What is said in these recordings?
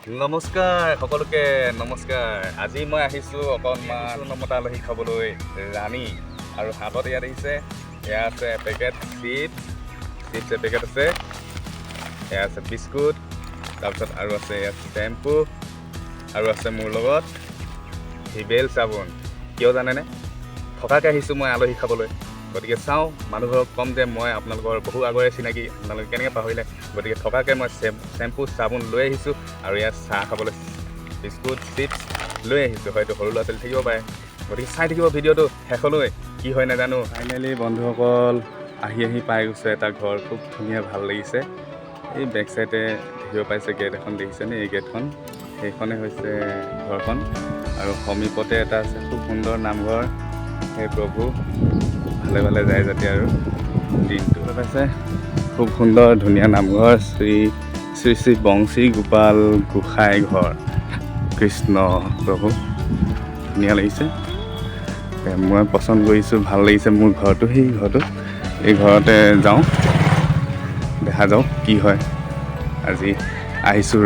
নমস্কাৰ সকলোকে নমস্কাৰ। আজি মই আহিছোঁ অকণমান নমতা আলহী খাবলৈ ৰাণী আৰু হাতত ইয়াত আহিছে এয়া আছে এপেকেট চিপছ এপেকেট আছে, এয়া আছে বিস্কুট, তাৰপিছত আৰু আছে ইয়াত শ্বেম্পু আৰু আছে মোৰ লগত ভিভেল চাবোন। কিয় জানেনে? থকাকৈ আহিছোঁ মই আলহী খাবলৈ, গতিকে চাওঁ মানুহঘৰক ক'ম যে মই আপোনালোকৰ বহু আগৰে চিনাকি, আপোনালোকে কেনেকৈ পাহৰিলে। গতিকে থকাকৈ মই শ্বেম্পু চাবোন লৈ আহিছোঁ আৰু ইয়াত চাহ খাবলৈ বিস্কুট চিপছ লৈ আহিছোঁ। হয়তো সৰু ল'ৰা ছোৱালী থাকিব পাৰে, গতিকে চাই থাকিব ভিডিঅ'টো শেষলৈ, কি হয় নাজানো। ফাইনেলি বন্ধুসকল আহি পাই গৈছে এটা ঘৰ, খুব ধুনীয়া ভাল লাগিছে। এই বেক চাইডে দেখিব পাইছে গেট এখন, দেখিছেনে? এই গেটখন, সেইখনে হৈছে ঘৰখন আৰু সমীপতে এটা আছে খুব সুন্দৰ নামঘৰ। সেই প্ৰভু ভালে ভালে যায় যাতে আৰু দিনটো পাইছে। খুব সুন্দৰ ধুনীয়া নামঘৰ, শ্ৰী শ্ৰী বংশী গোপাল গোসাঁই ঘৰ, কৃষ্ণ প্ৰভু, ধুনীয়া লাগিছে। মই পচন্দ কৰিছোঁ, ভাল লাগিছে মোৰ ঘৰটো। সেই ঘৰটো, এই ঘৰতে যাওঁ, দেখা যাওক কি হয়। আজি আহিছোঁ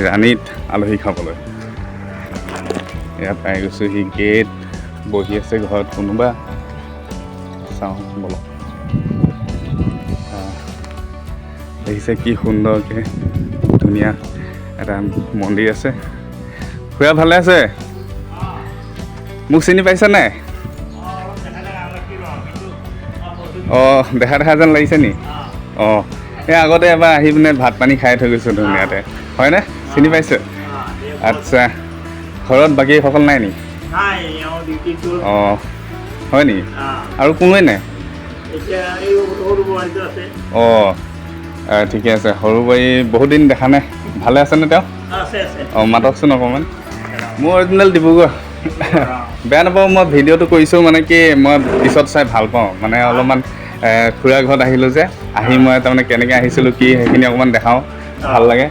ৰাণীত আলহী খাবলৈ। এয়া পাই গৈছোঁ সি গেট, বহি আছে ঘৰত কোনোবা, চাওঁ বলক। দেখিছে কি সুন্দৰকৈ ধুনীয়া এটা মন্দিৰ আছে। খুৰা ভালে আছে? মোক চিনি পাইছে নাই? অঁ, দেখা যেন লাগিছে নি? অঁ, এই আগতে এবাৰ আহি পিনে ভাত পানী খাই থৈ গৈছোঁ ধুনীয়াতে, হয়নে? চিনি পাইছে? আচ্ছা, ঘৰত বাকী সকল নাই নি? অঁ, হয় নি? আৰু কোনোৱে নাই? অঁ, ঠিকে আছে। সৰু বাৰী বহুত দিন দেখা নাই, ভালে আছেনে তেওঁ? অঁ, মাতকচোন অকণমান। মোৰ অৰিজিনেল ডিব্ৰুগড়। বেয়া নাপাওঁ, মই ভিডিঅ'টো কৰিছোঁ মানে কি, মই পিছত চাই ভাল পাওঁ মানে। অলপমান খুৰা ঘৰত আহিলোঁ যে, আহি মই তাৰমানে কেনেকৈ আহিছিলোঁ কি সেইখিনি অকণমান দেখাওঁ, ভাল লাগে।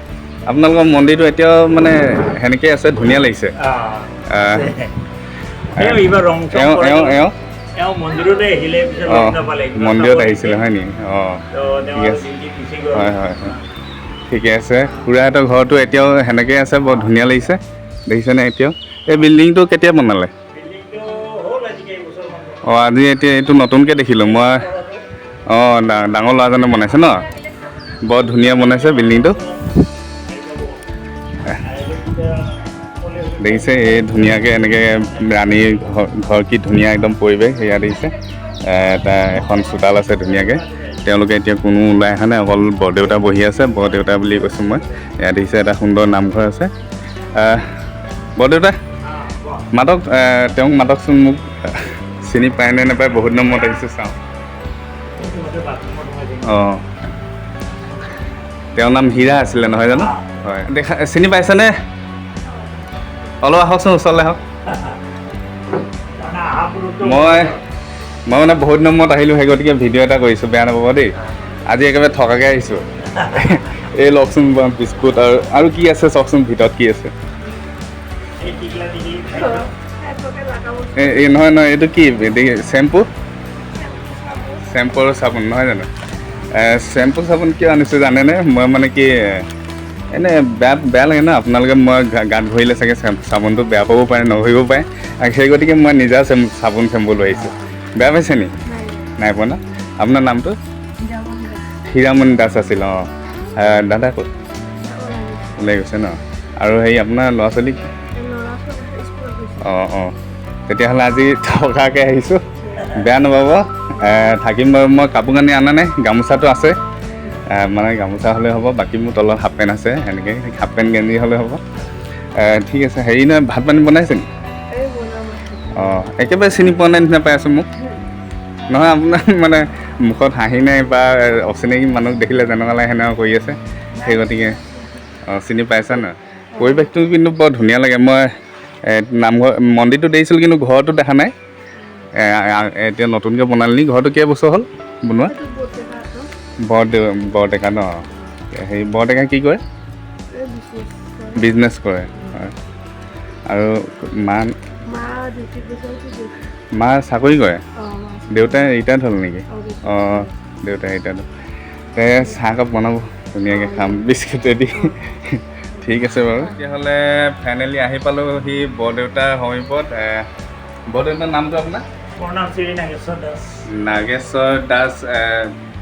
আপোনালোকৰ মন্দিৰটো এতিয়াও মানে সেনেকৈ আছে, ধুনীয়া লাগিছে। মন্দিৰত আহিছিলে হয় নি? অঁ, ঠিক আছে, হয় হয় হয়, ঠিকে আছে। খুৰাহঁতৰ ঘৰটো এতিয়াও সেনেকৈ আছে, বৰ ধুনীয়া লাগিছে, দেখিছেনে? এতিয়াও এই বিল্ডিংটো কেতিয়া বনালে? অঁ, আজি এতিয়া এইটো নতুনকৈ দেখিলোঁ মই। অঁ, ডাঙৰ ল'ৰাজনে বনাইছে ন? বৰ ধুনীয়া বনাইছে বিল্ডিংটো। দেখিছে এই ধুনীয়াকৈ এনেকৈ ৰাণীৰ ঘৰ কি ধুনীয়া একদম পৰিৱেশ। সেয়া দেখিছে, এখন চোতাল আছে ধুনীয়াকৈ। তেওঁলোকে এতিয়া কোনো ওলাই অহা নাই, অকল বৰদেউতা বহি আছে। বৰদেউতা বুলি কৈছোঁ মই। এয়া দেখিছে এটা সুন্দৰ নামঘৰ আছে। বৰদেউতা মাতক, তেওঁক মাতকচোন, মোক চিনি পায় নে নাপায়, বহুত দিনৰ মূৰত আহিছোঁ, চাওঁ। অঁ, তেওঁৰ নাম হীৰা আছিলে নহয় জানো? হয়, চিনি পাইছেনে? অলপ আহকচোন, ওচৰলৈ আহক। মই মানে বহুত দিনৰ মূৰত আহিলোঁ, সেই গতিকে ভিডিঅ' এটা কৰিছোঁ, বেয়া নাপাব দেই। আজি একেবাৰে থকাকৈ আহিছোঁ। এই লওকচোন বিস্কুট আৰু কি আছে চাওকচোন, ভিতৰত কি আছে। এই নহয়, এইটো কি শ্বেম্পু আৰু চাবোন নহয় জানো? শ্বেম্পু চাবোন কিয় আনিছোঁ জানেনে? মই মানে কি এনেই বেয়া লাগে ন, আপোনালোকে মই গাত ধৰিলে চাগে চাবোনটো বেয়া পাব পাৰে, নধৰিব পাৰে। সেই গতিকে মই নিজা চাবোন শ্বেম্পু লৈ আহিছোঁ। বেয়া পাইছে নি? নাই পোৱা ন? আপোনাৰ নামটো? হীৰামণি দাস আছিল। অঁ, দাদা ক'ত? ওলাই গৈছে ন? আৰু হেৰি আপোনাৰ ল'ৰা ছোৱালী? অঁ, তেতিয়াহ'লে আজি থকাকৈ আহিছোঁ, বেয়া নাপাব। থাকিম বাৰু। মই কাপোৰ কানি অনা নাই, গামোচাটো আছে, মানে গামোচা হ'লে হ'ব। বাকী মোৰ তলত হাফ পেণ্ট আছে, সেনেকৈ হাফ পেণ্ট গেঞ্জি হ'লে হ'ব। ঠিক আছে। হেৰি নহয়, ভাত পানী বনাইছে নি? অঁ, একেবাৰে চিনি পোৱা নাই নিচিনা পাই আছোঁ মোক। নহয়, আপোনাৰ মানে মুখত হাঁহি নাই বা অচিনাকি মানুহক দেখিলে যেনেকুৱা লাগে সেনেকুৱা কৰি আছে, সেই গতিকে অঁ, চিনি পাইছা ন? পৰিৱেশটো কিন্তু বৰ ধুনীয়া লাগে। মই নামঘৰ মন্দিৰটো দেখিছিলোঁ, কিন্তু ঘৰটো দেখা নাই। এতিয়া নতুনকৈ বনালে নি? ঘৰটো কেইবছৰ হ'ল বনোৱা? বৰডেকা ন? হেৰি বৰডেকা কি কৰে? বিজনেছ কৰে। হয়, আৰু মা চাকৰি কৰে? দেউতাই ৰিটায়াৰ্ড হ'ল নেকি? অঁ, দেউতাই ৰিটায়াৰ্ড হ'ল। চাহ একাপ বনাব, ধুনীয়াকৈ খাম বিস্কুটেদি। ঠিক আছে বাৰু তেতিয়াহ'লে ফাইনেলি আহি পালোহি বৰদেউতাৰ সমীপত বৰদেউতাৰ নামটো আপোনাৰ প্ৰণাম শ্ৰী নাগেশ্বৰ দাস নাগেশ্বৰ দাস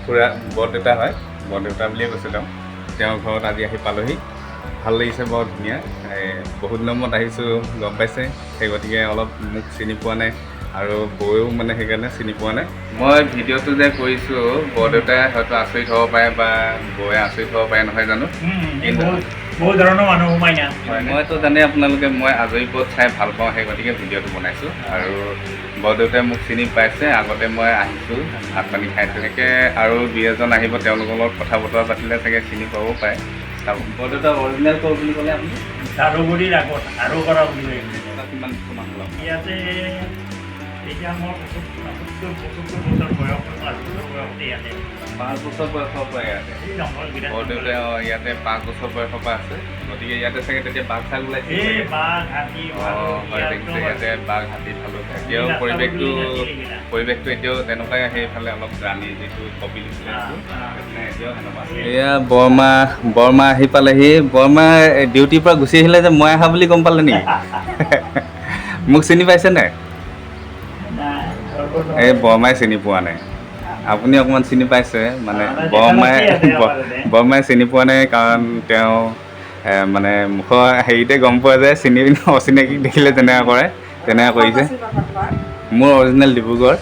খুৰা বৰদেউতা হয় বৰদেউতা বুলিয়ে কৈছোঁ তেওঁৰ ঘৰত আজি আহি পালোহি ভাল লাগিছে বৰ ধুনীয়া বহুত দিনৰ মূৰত আহিছোঁ গম পাইছে সেই গতিকে অলপ মোক চিনি পোৱা নাই আৰু বৌয়েও মানে সেইকাৰণে চিনি পোৱা নাই মই ভিডিঅ'টো যে কৰিছোঁ বৰদেউতাই হয়তো আচৰিত হ'ব পাৰে বা বৌয়ে আচৰিত হ'ব পাৰে নহয় জানো কিন্তু বহুত ধৰণৰ মানুহ সোমাই না মইতো জানে আপোনালোকে মই আজৰি পথ চাই ভাল পাওঁ সেই গতিকে ভিডিঅ'টো বনাইছোঁ আৰু বৰদেউতাই মোক চিনি পাইছে আগতে মই আহিছোঁ ভাত পানী খাই তেনেকৈ আৰু দুই এজন আহিব তেওঁলোকৰ লগত কথা বতৰা পাতিলে চাগে চিনি পাবও পাৰে বৰদেউতা অৰিজিনেল ক'ৰ বুলি ক'লে আপুনি দাৰুগুৰিৰ আগত আৰু কৰা বুলি কিমান কিমান হ'ল ইয়াতে এতিয়া মোৰ 75 বছৰ বয়স 5 বছৰ বয়সতে ইয়াতে 5 বছৰ বয়সৰ পৰা ইয়াতে বৰদেউতাই ইয়াতে 5 বছৰ বয়সৰ পৰা আছে গতিকে ইয়াতে চাগে তেতিয়া বাঘ চাঘ ওলাইছে হয় দেখিছে ইয়াতে বাঘ হাতী ভালো এতিয়াও পৰিৱেশটো এতিয়াও তেনেকুৱাই সেইফালে অলপ ৰাণী যিটো কপিল এতিয়াও সেনেকুৱা এয়া বৰমা আহি পালেহি বৰমা ডিউটিৰ পৰা গুচি আহিলে যে মই অহা বুলি গম পালে নেকি মোক চিনি পাইছে নাই এই বৰমাই চিনি পোৱা নাই আপুনি অকণমান চিনি পাইছে মানে বৰমাই চিনি পোৱা নাই কাৰণ তেওঁ মানে মুখৰ হেৰিতে গম পোৱা যায় চিনি অচিনাকি দেখিলে তেনেকুৱা কৰে তেনেকুৱা কৰিছে মোৰ অৰিজিনেল ডিব্ৰুগড়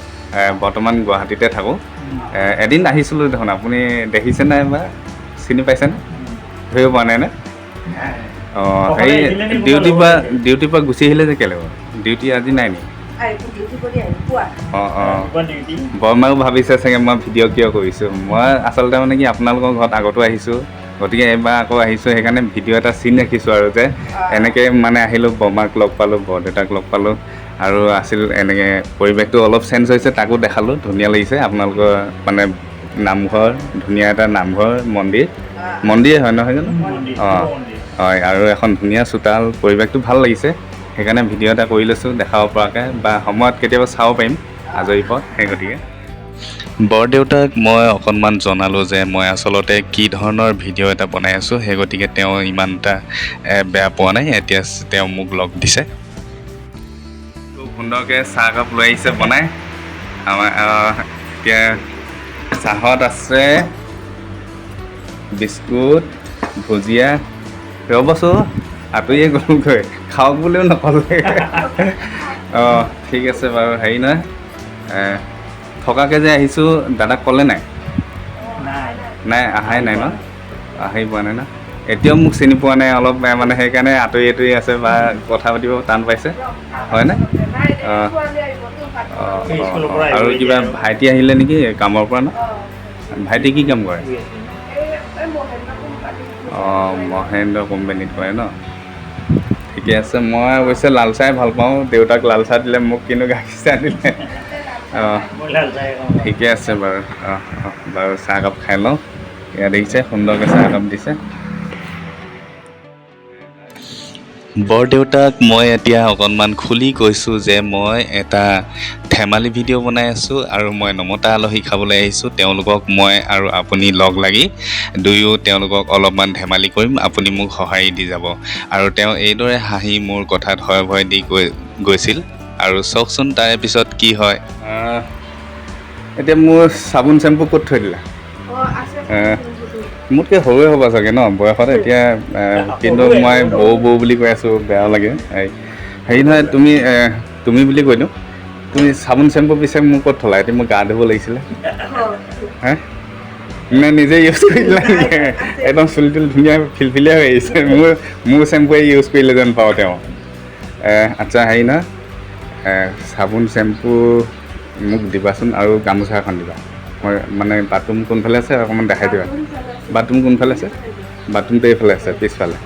বৰ্তমান গুৱাহাটীতে থাকোঁ এদিন আহিছিলোঁ দেখোন আপুনি দেখিছে নাই বা চিনি পাইছেনে ধৰিব পৰা নাই নে অঁ হেৰি ডিউটিৰ পৰা গুচি আহিলে যে কেলৈ ডিউটি আজি নাই নেকি অঁ অঁ বৰমাও ভাবিছে চাগে মই ভিডিঅ' কিয় কৰিছোঁ মই আচলতে মানে কি আপোনালোকৰ ঘৰত আগতো আহিছোঁ গতিকে এইবাৰ আকৌ আহিছোঁ সেইকাৰণে ভিডিঅ' এটা চিন ৰাখিছোঁ আৰু যে এনেকৈ মানে আহিলোঁ বৰমাক লগ পালোঁ বৰদেউতাক লগ পালোঁ আৰু আছিল এনেকৈ পৰিৱেশটো অলপ চেঞ্জ হৈছে তাকো দেখালোঁ ধুনীয়া লাগিছে আপোনালোকৰ মানে নামঘৰ ধুনীয়া এটা নামঘৰ মন্দিৰে হয় নহয় জানো অঁ হয় আৰু এখন ধুনীয়া চোতাল পৰিৱেশটো ভাল লাগিছে সেইকাৰণে ভিডিঅ' এটা কৰি লৈছোঁ দেখাব পৰাকৈ বা সময়ত কেতিয়াবা চাব পাৰিম আজৰি পথ সেই গতিকে বৰদেউতাক মই অকণমান জনালোঁ যে মই আচলতে কি ধৰণৰ ভিডিঅ' এটা বনাই আছোঁ সেই গতিকে তেওঁ ইমান এটা বেয়া পোৱা নাই এতিয়া তেওঁ মোক লগ দিছে খুব সুন্দৰকৈ চাহ একাপ লৈ আহিছে বনাই আমাৰ এতিয়া চাহত আছে বিস্কুট ভুজিয়া ৰ'বচোন আঁতৰিয়ে গ'লোগৈ খাওক বুলিও নক'লে অঁ ঠিক আছে বাৰু হেৰি নহয় থকাকৈ যে আহিছোঁ দাদাক ক'লে নাই অহাই নাই ন আহি পোৱা নাই ন এতিয়াও মোক চিনি পোৱা নাই অলপ মানে সেইকাৰণে আঁতৰি আছে বা কথা পাতিব টান পাইছে হয়নে অঁ আৰু কিবা ভাইটি আহিলে নেকি কামৰ পৰা ন ভাইটি কি কাম কৰে অঁ মহেন্দ্ৰ কোম্পানীত কৰে ন ঠিকে আছে মই অৱশ্যে লাল চাই ভাল পাওঁ দেউতাক লাল চাহ দিলে মোক কিন্তু গাখীৰ চাহ দিলে অঁ ঠিকে আছে বাৰু বাৰু চাহকাপ খাই লওঁ ইয়াত দেখিছে সুন্দৰকৈ চাহকাপ দিছে বৰদেউতাক মই এতিয়া অকণমান খুলি কৈছোঁ যে মই এটা ধেমালি ভিডিঅ' বনাই আছোঁ আৰু মই নমতা আলহী খাবলৈ আহিছোঁ তেওঁলোকক মই আৰু আপুনি লগ লাগি দুয়ো তেওঁলোকক অলপমান ধেমালি কৰিম আপুনি মোক সঁহাৰি দি যাব আৰু তেওঁ এইদৰে হাঁহি মোৰ কথাত হয় ভয় দি গৈছিল আৰু চাওকচোন তাৰে পিছত কি হয় এতিয়া মোৰ চাবোন চেম্পু ক'ত থৈ দিলা মোতকৈ সৰুৱে হ'ব চাগে ন বয়সত এতিয়া কিন্তু মই বৌ বুলি কৈ আছোঁ বেয়া লাগে হেৰি নহয় তুমি বুলি কৈ দিওঁ তুমি চাবোন চেম্পু পিছে মোক ক'ত থলা এতিয়া মই গা ধুব লাগিছিলে হে নে নিজে ইউজ কৰিলা একদম চুলি তুলি ধুনীয়া ফিলফিলীয়া হৈ আহিছে মোৰ চেম্পুৱে ইউজ কৰিলে যেন পাওঁ তেওঁ আচ্ছা হেৰি নহয় চাবোন চেম্পু মোক দিবাচোন আৰু গামোচা এখন দিবা মই মানে বাথৰুম কোনফালে আছে অকণমান দেখাই দিবা বাথৰুম কোনফালে আছে বাথৰুমটো এইফালে আছে পিছফালে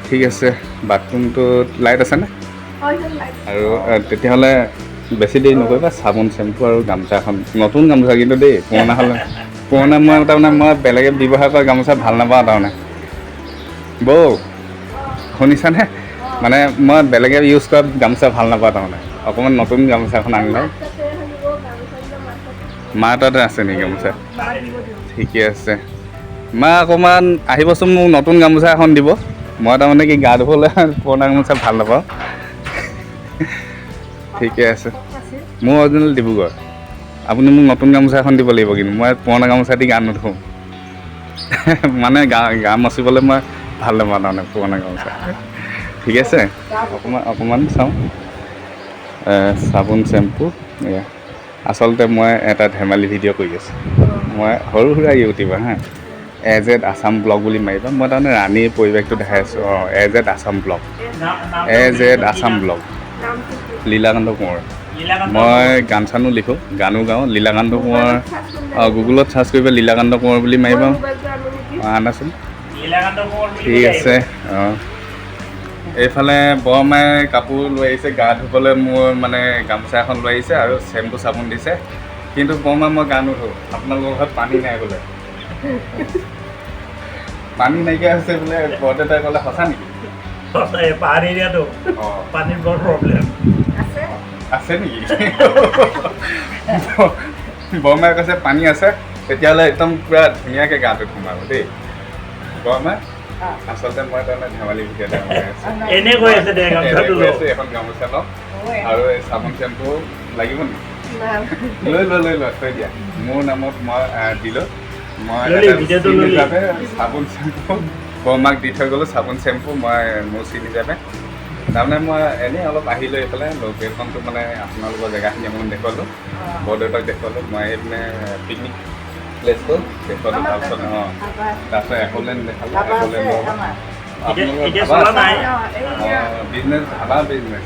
ঠিক আছে বাথৰুমটোত লাইট আছেনে আৰু তেতিয়াহ'লে বেছি দেৰি নকৰিবা চাবোন চেম্পু আৰু গামোচা এখন নতুন গামোচা কিন্তু দেই পুৰণা মই তাৰমানে মই বেলেগে ব্যৱহাৰ কৰা গামোচা ভাল নাপাওঁ তাৰমানে বৌ শুনিছানে মানে মই বেলেগে ইউজ কৰা গামোচা ভাল নাপাওঁ তাৰমানে অকণমান নতুন গামোচা এখন আনিলে মা তাতে আছে নেকি গামোচা ঠিকে আছে মা অকণমান আহিবচোন, মোক নতুন গামোচা এখন দিব। মই তাৰমানে কি গা ধুবলৈ পুৰণা গামোচা ভাল নাপাওঁ। ঠিকে আছে, মোৰ অৰিজিনেল ডিব্ৰুগড়। আপুনি মোক নতুন গামোচা এখন দিব লাগিব, কিন্তু মই পুৰণা গামোচা দি গা নুধুওঁ। মানে গা মচিবলৈ মই ভাল নাপাওঁ তাৰমানে পুৰণা গামোচা। ঠিক আছে, অকণমান চাওঁ। চাবোন চেম্পু এয়া। আচলতে মই এটা ধেমালি ভিডিঅ' কৰি আছোঁ। মই সৰু সুৰা ইউটিউবাৰ হা, AZ আছাম ব্লগ বুলি মাৰিবা। মই তাৰমানে ৰাণীৰ পৰিৱেশটো দেখাই আছোঁ। AZ Assam blog, AZ Assam blog, Lilakanta Konwar. মই গান চানো লিখোঁ, গানো গাওঁ। লীলাকান্ত কোঁৱৰ গুগলত চাৰ্চ কৰিব, লীলাকান্ত কোঁৱৰ বুলি মাৰিবা। আনাচোন, ঠিক আছে। এইফালে বৰমাই কাপোৰ লৈ আহিছে, গা ধুবলৈ মোৰ মানে গামোচা এখন লৈ আহিছে আৰু চেম্পু চাবোন দিছে। কিন্তু বৰমা মই গা নুধোঁ, আপোনালোকৰ ঘৰত পানী নাই বোলে। পানী নাইকিয়া হৈছে বোলে, বৰদেউতাই ক'লে। সঁচা নেকি? পাহাৰ এৰিয়াটো পানীৰ বৰ প্ৰব্লেম আছে নেকি? বৰমাই কৈছে পানী আছে, তেতিয়াহ'লে একদম পূৰা ধুনীয়াকৈ গাটো ধুম আৰু দেই। বৰমা আচলতে মই তাৰমানে ধেমালি ভিডিঅ' এনেই কৈ আছে দে গামোচাটো এখন গামোচা লওঁ আৰু এই চাবোন চেম্পু লাগিব নেকি? লৈ থৈ দিয়া। মোৰ নামত মই দিলোঁ। মই হিচাপে চাবোন চেম্পু বৰমাক দি থৈ গ'লোঁ। চাবোন চেম্পু মই মোৰ চিন হিচাপে। তাৰমানে মই এনেই অলপ আহিলোঁ এইফালে, লোকেশ্যনটো মানে আপোনালোকৰ জেগাখিনি অকণমান দেখুৱালোঁ, বৰদেউতাক দেখুৱালোঁ। মই এইপিনে পিকনিক প্লেচটো দেখুৱালোঁ। তাৰপিছত তাৰপিছত একলেণ্ড দেখালোঁ। বিজনেছ ধাবা বিজনেছ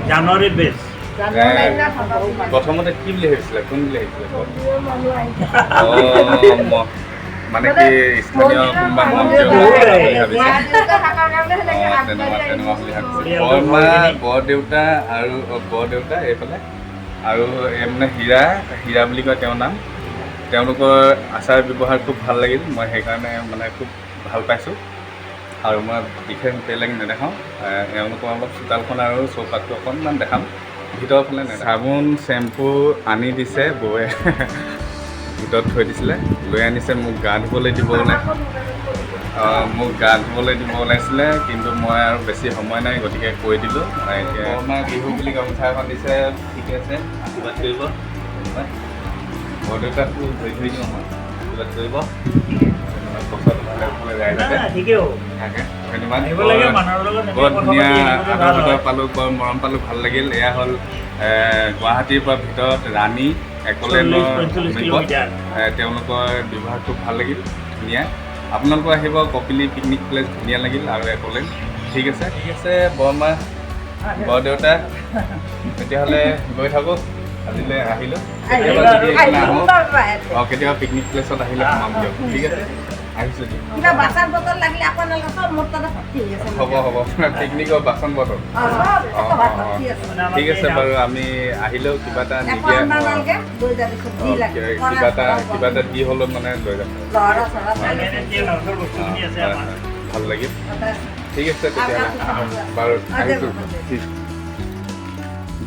জানুৱাৰীত বেছ। প্ৰথমতে কি বুলি ভাবিছিলে, কোন বুলি ভাবিছিলে? মানে কি স্থানীয় কোনোবা মন্দিৰ বুলি ভাবিছে। বৰদেউতা আৰু বৰদেউতা এইফালে আৰু মানে হীৰা বুলি কয় তেওঁৰ নাম। তেওঁলোকৰ আচাৰ ব্যৱহাৰ খুব ভাল লাগিল। মই সেইকাৰণে মানে খুব ভাল পাইছোঁ আৰু মই বিশেষ বেলেগ নেদেখাওঁ। এওঁলোকৰ অলপ চোতালখন আৰু চৌপাশটো অকণমান দেখাম, ভিতৰৰ ফালে নেদেখাওঁ। চাবোন চেম্পু আনি দিছে বৌয়ে, ভিতৰত থৈ দিছিলে। লৈ আনিছে, মোক গা ধুবলৈ দিব ওলাইছিলে, কিন্তু মই আৰু বেছি সময় নাই, গতিকে কৈ দিলোঁ। এতিয়া আমাৰ বিহু বুলি গামোচা এখন দিছে। ঠিকে আছে, আশীৰ্বাদ কৰিব। বৰদেউতাকো ধৰি দিওঁ মই, আশীৰ্বাদ কৰিব। বৰ ধুনীয়া আদৰ পালোঁ, বৰ মৰম পালোঁ, ভাল লাগিল। এয়া হ'ল গুৱাহাটীৰ পৰা ভিতৰত ৰাণী একলেণ্ডৰ সমীপত। তেওঁলোকৰ ব্যৱহাৰ খুব ভাল লাগিল, ধুনীয়া। আপোনালোকো আহিব, কপিলী পিকনিক প্লেচ ধুনীয়া লাগিল আৰু একলেণ্ড। ঠিক আছে বৰমা বৰদেউতা, তেতিয়াহ'লে গৈ থাকোঁ। আজিলৈ আহিলোঁ, কেতিয়াবা যদি এইফালে আহোঁ, কেতিয়াবা পিকনিক প্লেচত আহিলে সোমাম দিয়ক। ঠিক আছে, আহিছোঁ দিয়ক। হ'ব পিকনিকৰ বাচন বটল। ঠিক আছে বাৰু, আমি আহিলেও কিবা এটা কিবা এটা দি হ'লেও মানে লৈ যাম। ভাল লাগিল। ঠিক আছে তেতিয়াহ'লে বাৰু, আহিছোঁ।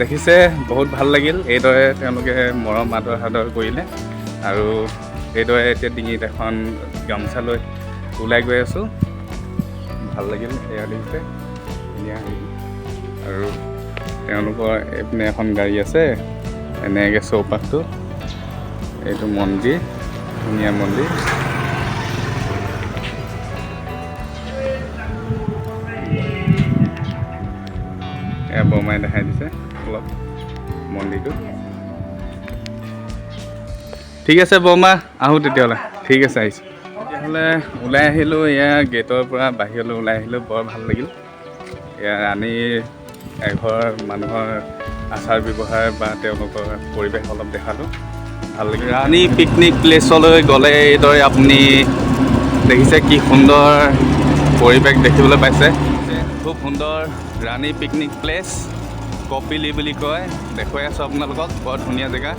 দেখিছে, বহুত ভাল লাগিল। এইদৰে তেওঁলোকে মৰম আদৰ কৰিলে আৰু এইদৰে এতিয়া ডিঙিত এখন গামোচা লৈ ওলাই গৈ আছোঁ। ভাল লাগিল, এয়া দেখিছে ধুনীয়া। আৰু তেওঁলোকৰ এইপিনে এখন গাড়ী আছে, এনেকৈ চৌপাশটো। এইটো মন্দিৰ, ধুনীয়া মন্দিৰ। এয়া বৰমাই দেখাই দিছে অলপ মন্দিৰটো। ঠিক আছে বৰমা, আহোঁ তেতিয়াহ'লে। ঠিক আছে, আহিছোঁ। তেতিয়াহ'লে ওলাই আহিলোঁ, এয়া গেটৰ পৰা বাহিৰলৈ ওলাই আহিলোঁ। বৰ ভাল লাগিল। এয়া ৰাণীৰ এঘৰ মানুহৰ আচাৰ ব্যৱহাৰ বা তেওঁলোকৰ পৰিৱেশ অলপ দেখালোঁ, ভাল লাগিল। ৰাণী পিকনিক প্লেচলৈ গ'লে এইদৰে আপুনি দেখিছে কি সুন্দৰ পৰিৱেশ দেখিবলৈ পাইছে। খুব সুন্দৰ ৰাণী পিকনিক প্লেচ, কপিলী বুলি কয়। দেখুৱাই আছোঁ আপোনালোকক, বৰ ধুনীয়া জেগা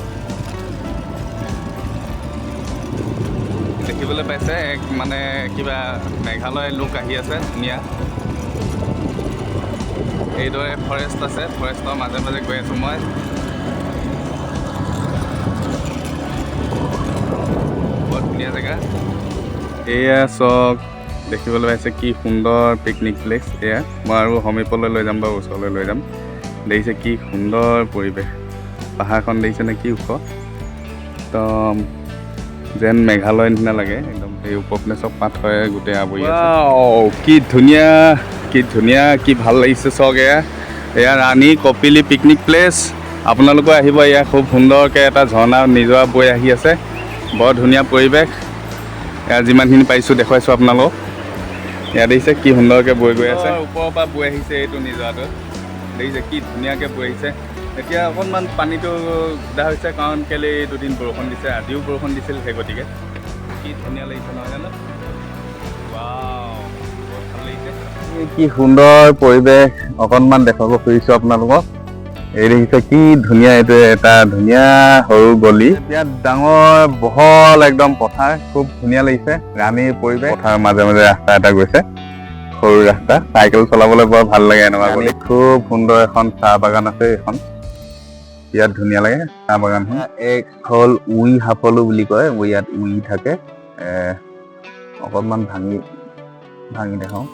দেখিবলৈ পাইছে। এক মানে কিবা মেঘালয় লোক আহি আছে, ধুনীয়া। এইদৰে ফৰেষ্ট আছে, ফৰেষ্টৰ মাজে মাজে গৈ আছোঁ মই। বৰ ধুনীয়া জেগা। এয়া চাওক, দেখিবলৈ পাইছে কি সুন্দৰ পিকনিক প্লেচ। এয়া মই আৰু সমীপলৈ লৈ যাম বা ওচৰলৈ লৈ যাম। দেখিছে কি সুন্দৰ পৰিৱেশ, পাহাৰখন দেখিছেনে কি ওখ, একদম যেন মেঘালয়ৰ নিচিনা লাগে। একদম সেই ওপৰপিনে চব পাথৰে গোটেই আৱৰি আছে। কি ধুনীয়া, কি ধুনীয়া, কি ভাল লাগিছে চাওক। এয়া ৰাণী কপিলী পিকনিক প্লেচ। আপোনালোকে আহিব, এয়া খুব সুন্দৰকৈ এটা ঝৰ্ণা নিজৰা বৈ আহি আছে, বৰ ধুনীয়া পৰিৱেশ। এয়া যিমানখিনি পাৰিছোঁ দেখুৱাইছোঁ আপোনালোকক। এয়া দেখিছে কি সুন্দৰকৈ বৈ গৈ আছে, ওপৰৰ পৰা বৈ আহিছে এইটো নিজৰাটো। দেখিছে কি ধুনীয়াকৈ বৈ আহিছে। এতিয়া অকণমান পানীটো সোধা হৈছে, কাৰণ কেলৈ দুদিন বৰষুণ দিছে, আজিও বৰষুণ দিছিল, সেই গতিকে কি ধুনীয়া লাগিছে নহয় জানো। ৱাও, বহুত ভাল লাগিছে। কি সুন্দৰ পৰিৱেশ অকণমান দেখুৱাব খুজিছোঁ আপোনালোকক। এই দেখিছে কি ধুনীয়া, এইটো এটা ধুনীয়া সৰু গলি, ইয়াত ডাঙৰ বহল একদম পথাৰ, খুব ধুনীয়া লাগিছে। ৰাণীৰ পৰিৱেশ, পথাৰৰ মাজে মাজে ৰাস্তা এটা গৈছে, সৰু ৰাস্তা, চাইকেল চলাবলৈ বৰ ভাল লাগে এনেকুৱা গলি। খুব সুন্দৰ এখন চাহ বাগান আছে, এইখন ইয়াত ধুনীয়া লাগে চাহ বাগানখন। এক হ'ল উই সাফলো বুলি কয়, ইয়াত উই থাকে। অকণমান ভাঙি দেখাওঁ,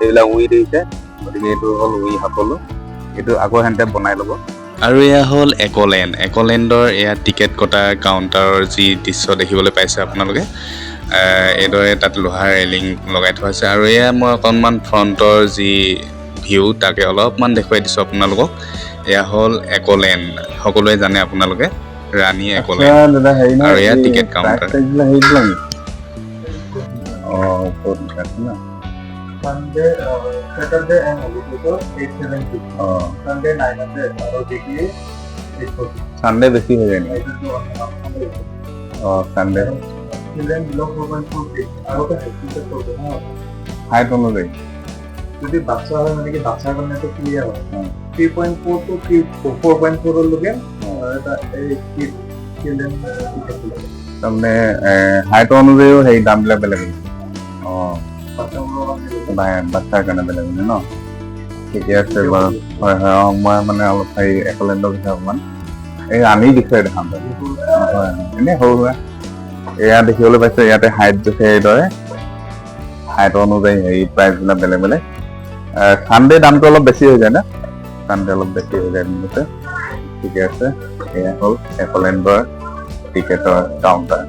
এইবিলাক উই দেখিছে, গতিকে এইটো হ'ল উই সাফলো। এইটো আকৌ সিহঁতে বনাই ল'ব। আৰু এয়া হ'ল একলেণ্ড। একলেণ্ডৰ এয়া টিকেট কটা কাউণ্টাৰৰ যি দৃশ্য দেখিবলৈ পাইছে আপোনালোকে। এইদৰে তাত লোহাৰ ৰেলিং লগাই থোৱা আছে। আৰু এয়া মই অকণমান ফ্ৰণ্টৰ যি ভিউ তাকে অলপমান দেখুৱাই দিছোঁ আপোনালোকক। এয়া হ'ল একলেণ্ড, সকলোৱে জানে আপোনালোকে, ৰাণী একলেণ্ড। আৰু এয়া ticket counter. Sunday, Saturday and holiday so 870. Sunday 900 or weekly 840. Sunday বেছি হৈ যায় নেকি? Sunday Children below 4.4 feet. আগতে হাইট করতে না হাইট অনুযায়ী যদি বাচ্চা হয় মানে কি বাচ্চার জন্য তো ক্লিয়ার হয় 3.4 to 4.4 এর লগে এটা এই চিলড্রেন তাৰমানে হাইট অনুযায়ীও সেই দামবিলাক বেলেগ বাচ্চাৰ কাৰণে বেলেগ ন? ঠিকে আছে বাৰু। হয় হয়, মই মানে অলপ হেৰি একলেণ্ডৰ বিষয়ে অকণমান এই ৰাণীৰ বিষয়ে দেখাম। হয় এনেই সৰু সুৰা এয়া দেখিবলৈ পাইছে, ইয়াতে হাইট জোখে এইদৰে হাইট অনুযায়ী হেৰি প্ৰাইচবিলাক বেলেগ বেলেগ। চানডে দামটো অলপ বেছি হৈ যায় না, চানডে অলপ বেছি হৈ যায় বুলি। ঠিকে আছে, এয়া হ'ল একলেণ্ডৰ টিকেটৰ কাউণ্টাৰ।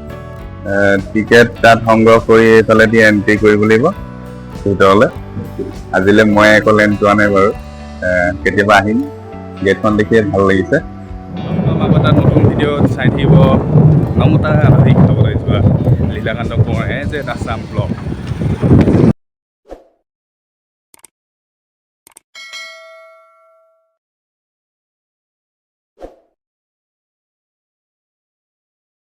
টিকেট তাত সংগ্ৰহ কৰি এইফালেদি এণ্ট্ৰি কৰিব লাগিব ভিতৰলৈ। আজিলৈ মই একলেণ্ড যোৱা নাই বাৰু, কেতিয়াবা আহিম। গেটখন দেখিয়ে ভাল লাগিছে। আকৌ এটা নতুন ভিডিঅ'ত চাই থাকিব নমতা আলহী খাবলৈ যোৱা লীলাকান্ত কোঁৱৰে যে এটা আছাম ব্লগ।